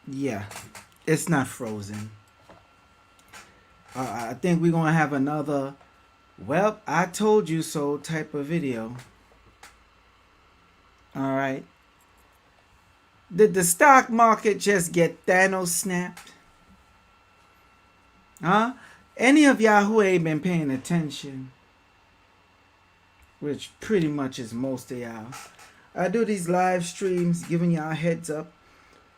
Yeah, it's not frozen. I think we're gonna have another "well, I told you so" type of video. All right. Did the stock market just get Thanos snapped? Huh? Any of y'all who ain't been paying attention, which pretty much is most of y'all, I do these live streams giving y'all a heads up.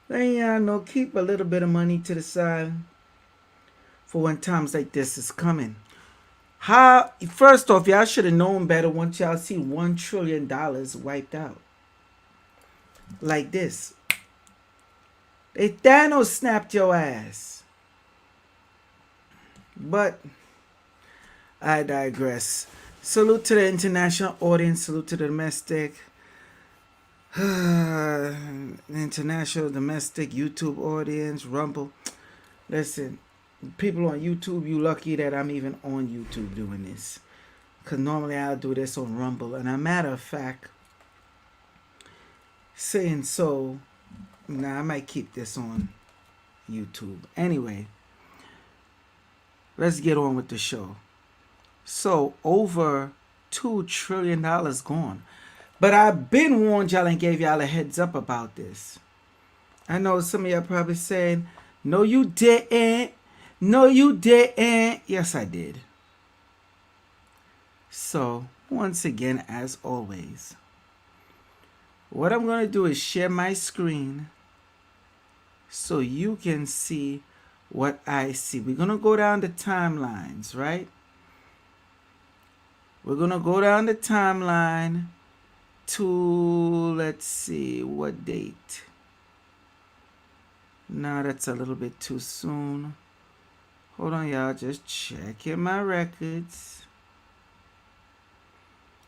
Letting y'all know, keep a little bit of money to the side for when times like this is coming. How? First off, y'all should have known better once y'all see $1 trillion wiped out like this. They Thanos snapped your ass. But I digress. Salute to the international audience. Salute to the domestic, international, domestic YouTube audience. Rumble. Listen, people on YouTube, you lucky that I'm even on YouTube doing this. Because normally I'll do this on Rumble. And a matter of fact, saying so, I might keep this on YouTube. Anyway, let's get on with the show. So, over $2 trillion gone. But I've been warned y'all and gave y'all a heads up about this. I know some of y'all probably saying, no, you didn't. No, you didn't. Yes, I did. So, once again, as always, what I'm going to do is share my screen so you can see what I see. We're going to go down the timelines, right? We're going to go down the timeline to, let's see, what date? No, that's a little bit too soon. Hold on, y'all. Just checking my records.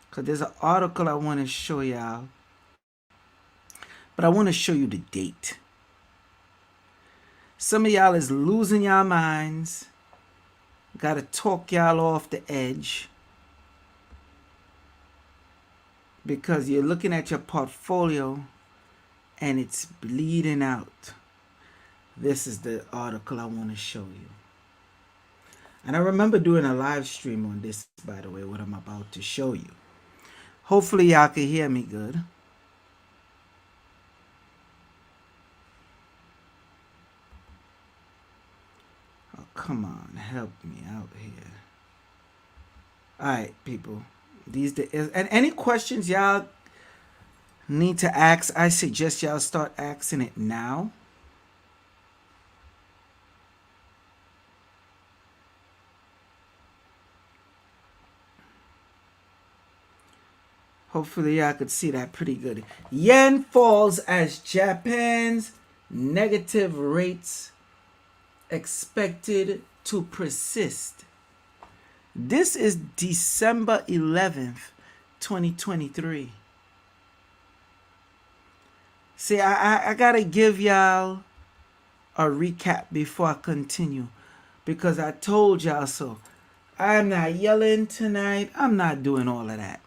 Because there's an article I want to show y'all. But I want to show you the date. Some of y'all is losing y'all minds. Got to talk y'all off the edge. Because you're looking at your portfolio and it's bleeding out. This is the article I want to show you. And I remember doing a live stream on this, by the way, what I'm about to show you. Hopefully y'all can hear me good. Oh, come on, help me out here. All right, people. And any questions y'all need to ask, I suggest y'all start asking it now. Hopefully y'all could see that pretty good. Yen falls as Japan's negative rates expected to persist. This is December 11th, 2023. See, I gotta give y'all a recap before I continue, because I told y'all so. I'm not yelling tonight. I'm not doing all of that.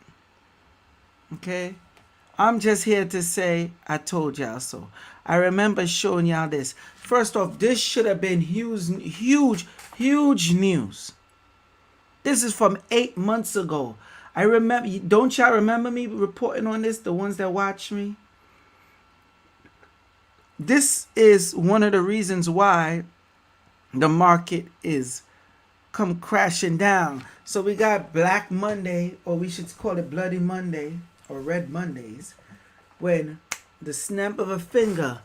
Okay? I'm just here to say I told y'all so. I remember showing y'all this. First off, this should have been huge news. This is from 8 months ago. I remember. Don't y'all remember me reporting on this? The ones that watch me. This is one of the reasons why the market is come crashing down. So we got Black Monday, or we should call it Bloody Monday, or Red Mondays, when the snap of a finger,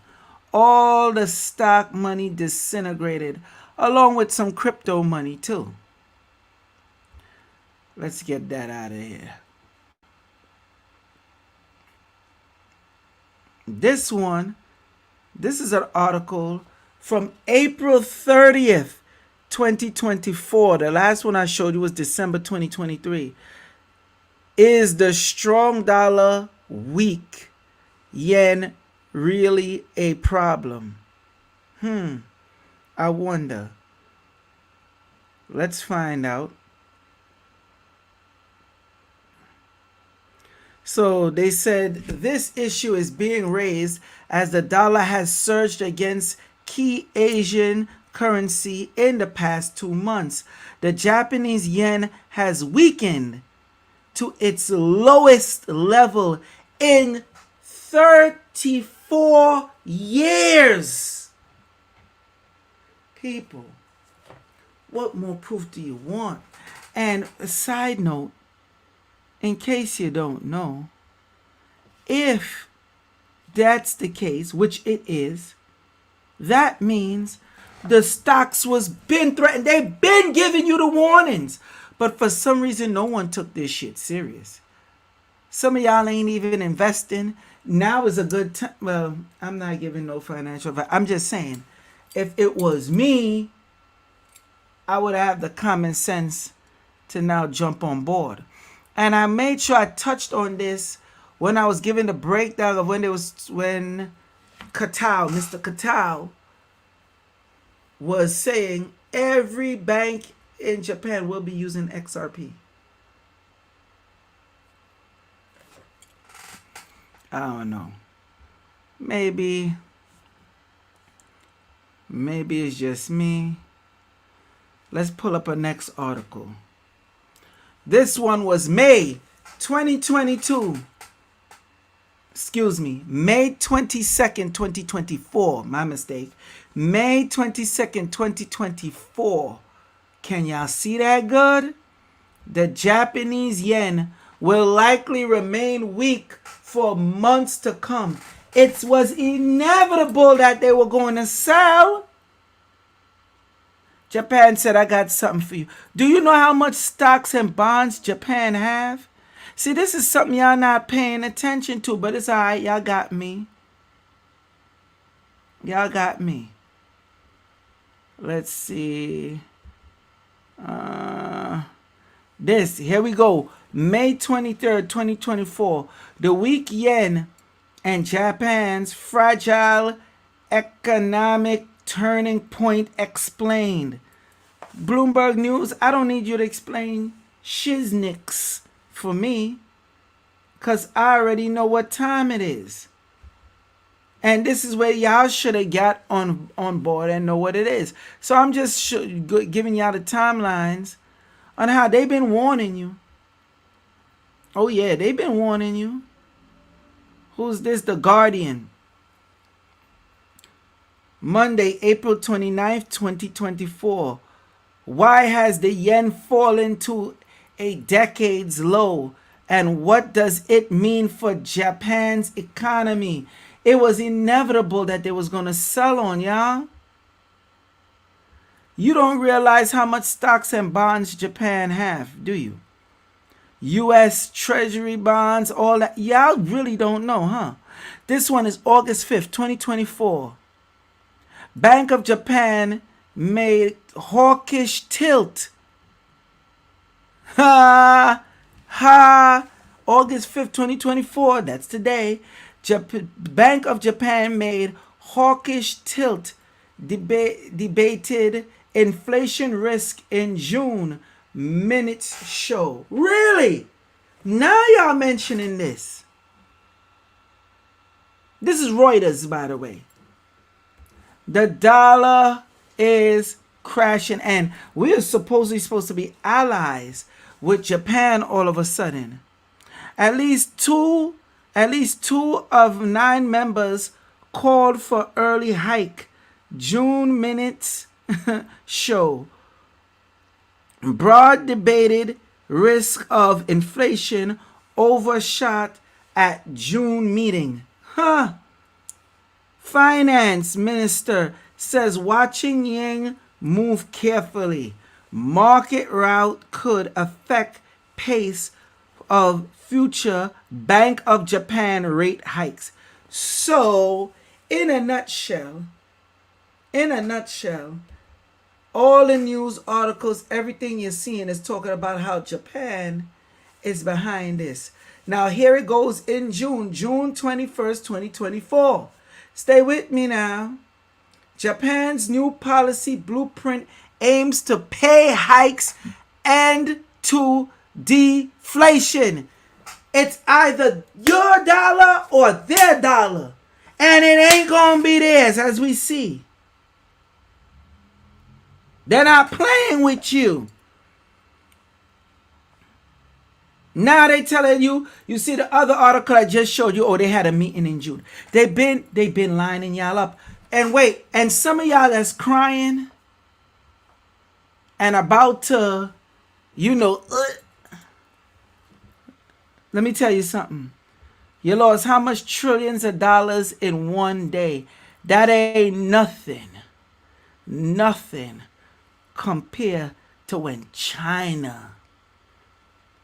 all the stock money disintegrated, along with some crypto money too. Let's get that out of here. This is an article from April 30th, 2024. The last one I showed you was December 2023. Is the strong dollar weak yen really a problem? I wonder. Let's find out. So they said this issue is being raised as the dollar has surged against key Asian currency in the past 2 months. The Japanese yen has weakened to its lowest level in 34 years. People, what more proof do you want? And a side note, in case you don't know, if that's the case, which it is, that means the stocks was been threatened. They've been giving you the warnings. But for some reason, no one took this shit serious. Some of y'all ain't even investing. Now is a good time. Well, I'm not giving no financial advice. I'm just saying, if it was me, I would have the common sense to now jump on board. And I made sure I touched on this when I was giving the breakdown of when Mr. Katal was saying every bank in Japan will be using XRP. I don't know. Maybe it's just me. Let's pull up a next article. This one was May 2022. Excuse me, May 22nd, 2024. My mistake. May 22nd, 2024. Can y'all see that good? The Japanese yen will likely remain weak for months to come. It was inevitable that they were going to sell. Japan said, I got something for you. Do you know how much stocks and bonds Japan have? See, this is something y'all not paying attention to, but it's all right. Y'all got me. Y'all got me. Let's see. Here we go. May 23rd, 2024. The weak yen and Japan's fragile economic turning point explained. Bloomberg News, I don't need you to explain shiznicks for me, because I already know what time it is. And this is where y'all should have got on board and know what it is. So I'm just giving y'all the timelines on how they've been warning you. Oh yeah, they've been warning you. Who's this? The Guardian. Monday, April 29th, 2024. Why has the yen fallen to a decade's low? And what does it mean for Japan's economy? It was inevitable that they was going to sell on, y'all. You don't realize how much stocks and bonds Japan have, do you? U.S. Treasury bonds, all that. Y'all really don't know, huh? This one is August 5th, 2024. Bank of Japan made hawkish tilt. Ha! Ha! August 5th, 2024. That's today. Bank of Japan made hawkish tilt. Debated inflation risk in June. Minutes show. Really? Now y'all mentioning this. This is Reuters, by the way. The dollar is crashing, and we are supposed to be allies with Japan all of a sudden. At least two of 9 members called for early hike. June minutes show. Broad debated risk of inflation overshot at June meeting. Huh. Finance minister says watching yen move carefully. Market rout could affect pace of future Bank of Japan rate hikes. So, in a nutshell, all the news articles, everything you're seeing is talking about how Japan is behind this. Now, here it goes in June 21st, 2024. Stay with me now. Japan's new policy blueprint aims to pay hikes and to deflation. It's either your dollar or their dollar. And it ain't going to be theirs, as we see. They're not playing with you. Now they telling you, you see the other article I just showed you, oh, they had a meeting in June. They've been lining y'all up. And wait, and some of y'all that's crying and about to, let me tell you something. You lost how much trillions of dollars in one day? That ain't nothing. Nothing compared to when China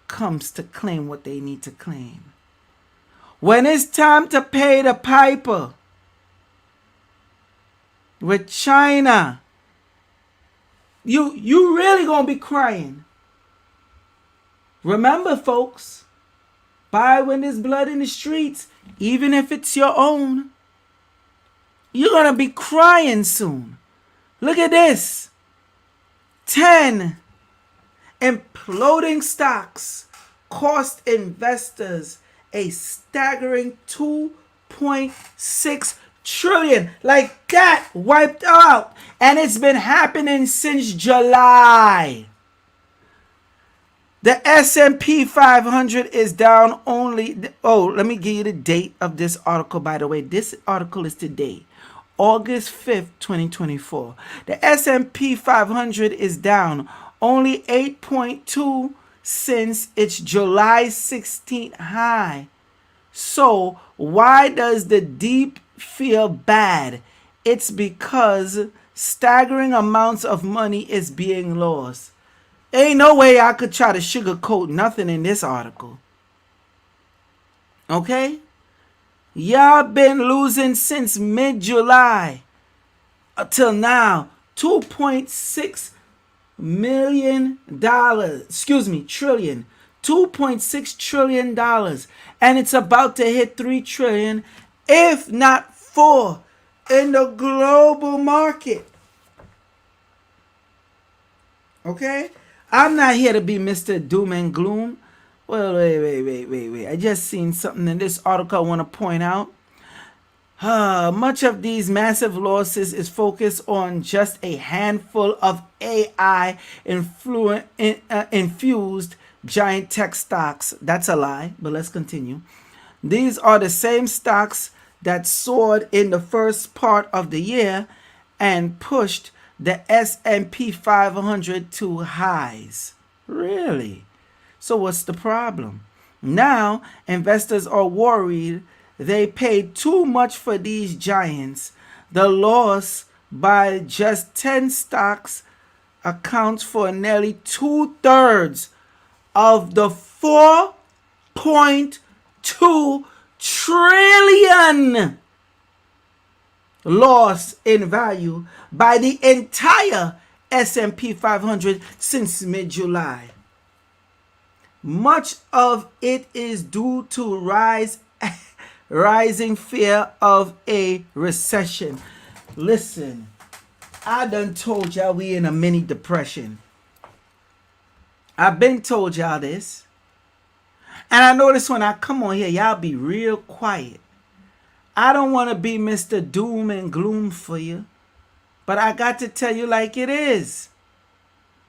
comes to claim what they need to claim. When it's time to pay the piper with China, you really gonna be crying. Remember, folks, buy when there's blood in the streets, even if it's your own. You're gonna be crying soon. Look at this. 10 imploding stocks cost investors a staggering 2.6 trillion. Like that, wiped out. And it's been happening since July. The S&P 500 is down only. Oh, let me give you the date of this article, by the way. This article is today, August 5th, 2024. The S&P 500 is down only 8.2 since its July 16th high. So why does the deep feel bad? It's because staggering amounts of money is being lost. Ain't no way I could try to sugarcoat nothing in this article. Okay? Y'all been losing since mid-July until now. $2.6 million. Trillion. $2.6 trillion. And it's about to hit $3 trillion, if not 4, in the global market. Okay? I'm not here to be Mr. Doom and Gloom. Well, wait. I just seen something in this article I want to point out. Much of these massive losses is focused on just a handful of AI infused giant tech stocks. That's a lie, but let's continue. These are the same stocks that soared in the first part of the year and pushed the S&P 500 to highs. Really? So what's the problem? Now, investors are worried they paid too much for these giants. The loss by just 10 stocks accounts for nearly 2/3 of the 4.2 trillion loss in value by the entire S&P 500 since mid-July. Much of it is due to rising fear of a recession. Listen, I done told y'all we in a mini depression. I've been told y'all this. And I notice when I come on here, y'all be real quiet. I don't want to be Mr. Doom and Gloom for you, but I got to tell you like it is.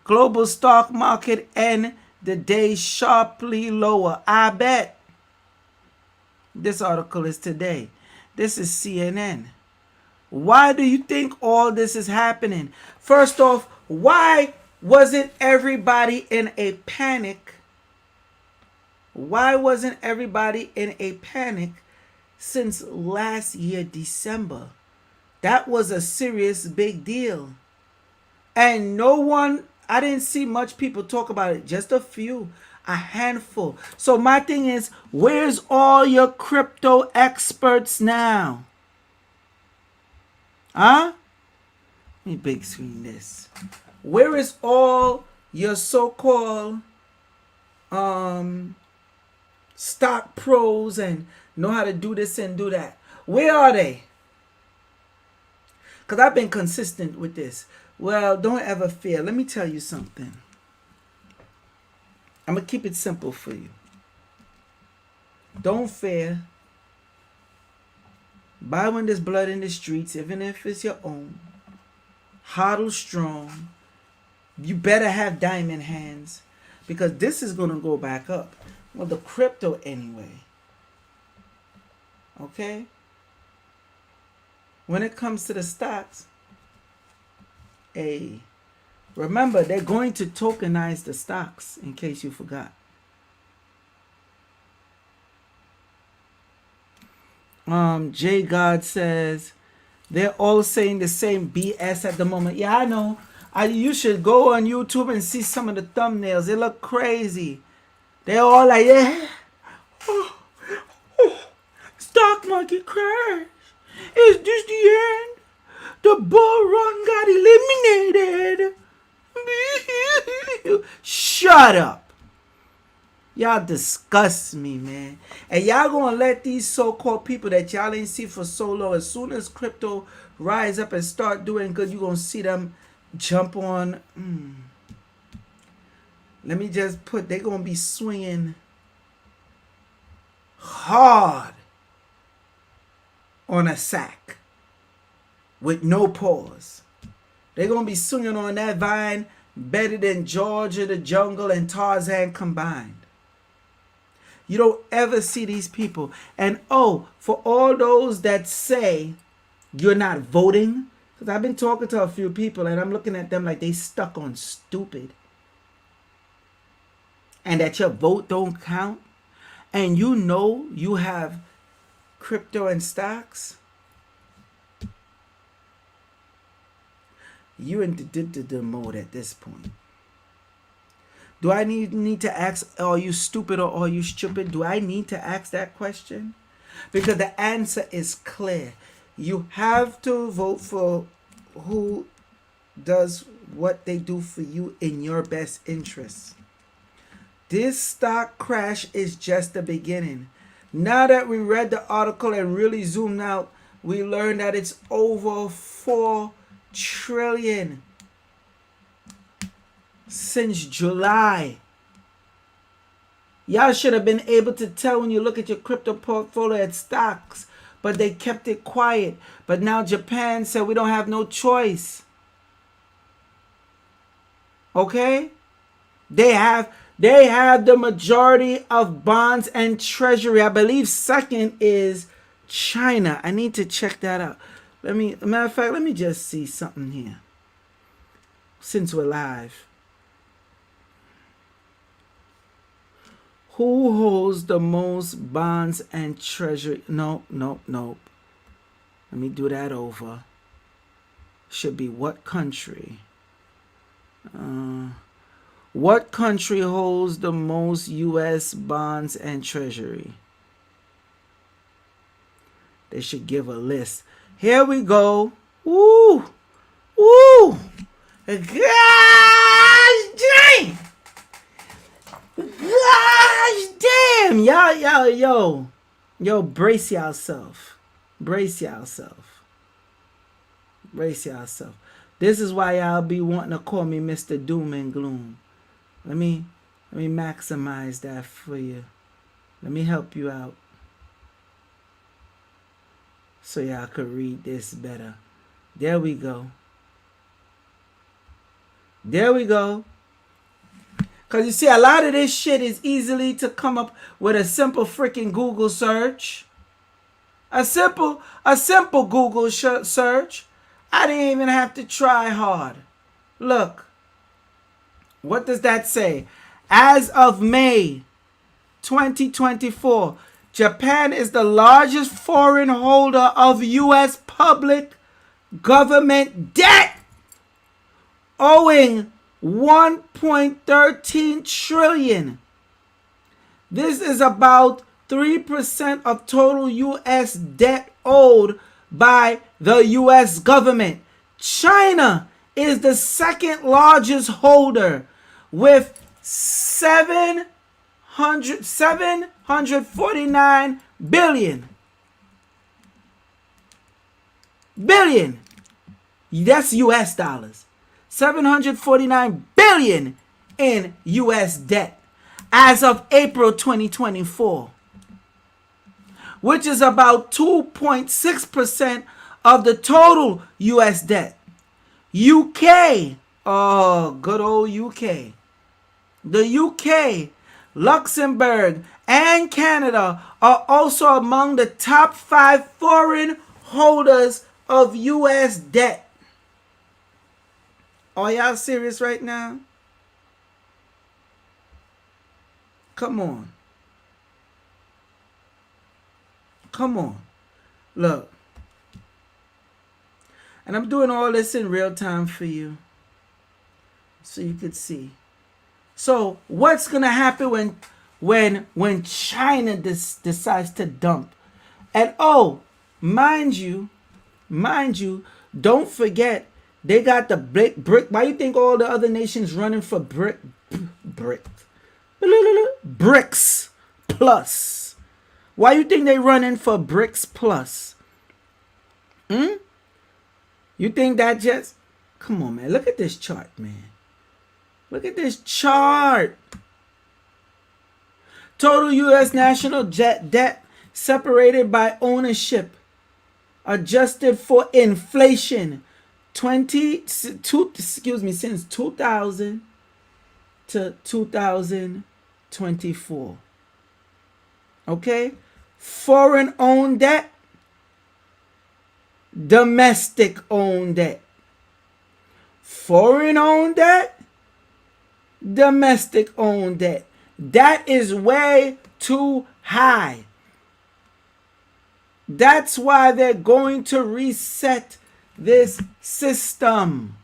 Global stock market end the day sharply lower. I bet. This article is today. This is CNN. Why do you think all this is happening? First off, why wasn't everybody in a panic? Why wasn't everybody in a panic since last year, December? That was a serious big deal. And I didn't see much people talk about it. Just a few, a handful. So my thing is, where's all your crypto experts now? Huh? Let me big screen this. Where is all your so-called stock pros and know how to do this and do that? Where are they? Because I've been consistent with this. Well, don't ever fear. Let me tell you something. I'm going to keep it simple for you. Don't fear. Buy when there's blood in the streets, even if it's your own. Hodl strong. You better have diamond hands because this is going to go back up. Well, the crypto anyway. Okay? When it comes to the stocks, remember, they're going to tokenize the stocks, in case you forgot. J God says they're all saying the same BS at the moment. Yeah, I know. You should go on YouTube and see some of the thumbnails. They look crazy. They're all like, yeah, stock market crash. Is this the end? The bull run got eliminated. Shut up. Y'all disgust me, man. And y'all gonna let these so-called people that y'all ain't see for so long, as soon as crypto rise up and start doing good, you gonna see them jump on. Let me just put, they gonna be swinging hard on a sack with no pause. They're gonna be swinging on that vine better than Georgia the Jungle and Tarzan combined. You don't ever see these people. And for all those that say you're not voting, because I've been talking to a few people and I'm looking at them like they stuck on stupid, and that your vote don't count, and you know you have crypto and stocks, you in the mode at this point. Do I need to ask, are you stupid or are you stupid? Do I need to ask that question? Because the answer is clear. You have to vote for who does what they do for you in your best interest. This stock crash is just the beginning. Now that we read the article and really zoomed out, we learned that it's over 4 trillion since July. Y'all should have been able to tell when you look at your crypto portfolio at stocks, but they kept it quiet. But now Japan said we don't have no choice. Okay? They have the majority of bonds and treasury. I believe second is China. I need to check that out. Matter of fact, let me just see something here. Since we're live. Who holds the most bonds and treasury? Nope. Let me do that over. Should be what country? What country holds the most U.S. bonds and treasury? They should give a list. Here we go. Woo! Gosh dang! Gosh damn! Yo, brace yourself. This is why y'all be wanting to call me Mr. Doom and Gloom. Let me maximize that for you. Let me help you out so y'all could read this better. There we go. Because you see, a lot of this shit is easily to come up with a simple freaking Google search. A simple Google search. I didn't even have to try hard. Look. What does that say? As of May 2024, Japan is the largest foreign holder of U.S. public government debt, owing $1.13 trillion. This is about 3% of total U.S. debt owed by the U.S. government. China is the second largest holder with 749 billion. That's U.S. dollars. 749 billion in U.S. debt as of April 2024, which is about 2.6% of the total U.S. debt. UK Oh, good old UK. The UK, Luxembourg, and Canada are also among the top 5 foreign holders of U.S. debt. Are y'all serious right now? Come on. Come on. Look. And I'm doing all this in real time for you, so you could see. So what's gonna happen when China decides to dump? And oh, mind you, don't forget they got the brick. Why you think all the other nations running for BRICS plus? Why you think they running for BRICS plus? You think that just? Come on, man. Look at this chart, man. Look at this chart. Total U.S. national debt separated by ownership, adjusted for inflation, since 2000 to 2024. Okay? Foreign owned debt, domestic owned debt. Foreign owned debt, domestic owned debt. That is way too high. That's why they're going to reset this system.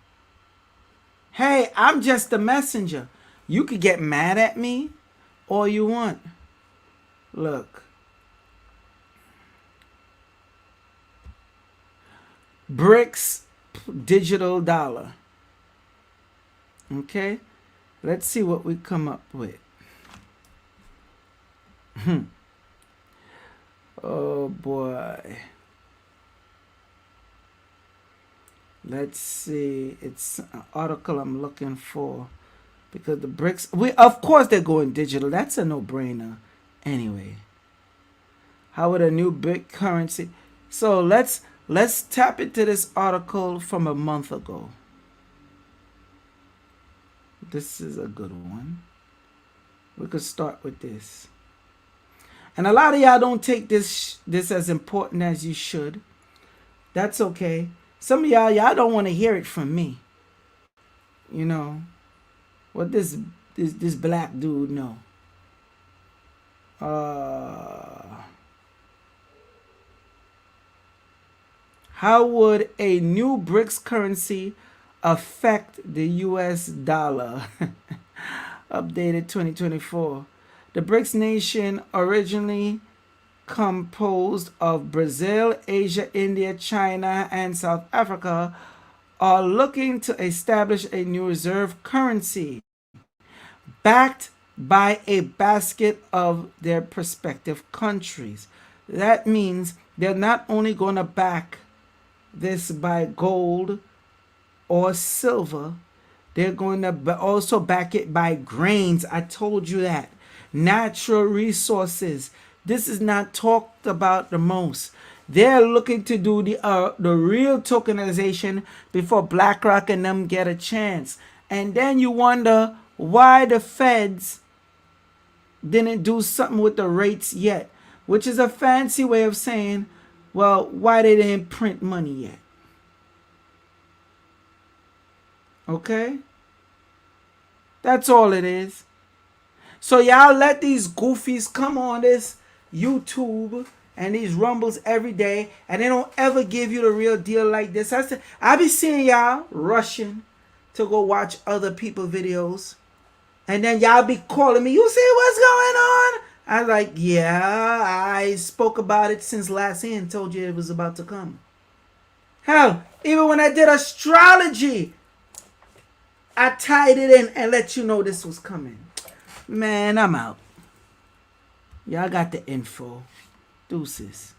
Hey, I'm just a messenger. You could get mad at me all you want. Look. BRICS digital dollar. Okay? Let's see what we come up with. Oh boy. Let's see. It's an article I'm looking for. Because the BRICS, of course they're going digital. That's a no-brainer. Anyway. How would a new big currency? So let's tap into this article from a month ago. This is a good one. We could start with this. And a lot of y'all don't take this as important as you should. That's okay. Some of y'all don't want to hear it from me. You know what this black dude know. How would a new BRICS currency affect the US dollar? Updated 2024. The BRICS nation, originally composed of Brazil, Asia, India, China, and South Africa, are looking to establish a new reserve currency backed by a basket of their respective countries. That means they're not only going to back this by gold or silver, they're going to also back it by grains. I told you that. Natural resources. This is not talked about the most. They're looking to do the real tokenization before BlackRock and them get a chance. And then you wonder why the feds didn't do something with the rates yet, which is a fancy way of saying, well, why they didn't print money yet. Okay? That's all it is. So y'all let these goofies come on this YouTube and these rumbles every day, and they don't ever give you the real deal like this. I be seeing y'all rushing to go watch other people's videos, and then y'all be calling me, you see what's going on? I'm like, yeah, I spoke about it since last year and told you it was about to come. Hell, even when I did astrology, I tied it in and let you know this was coming. Man, I'm out. Y'all got the info. Deuces.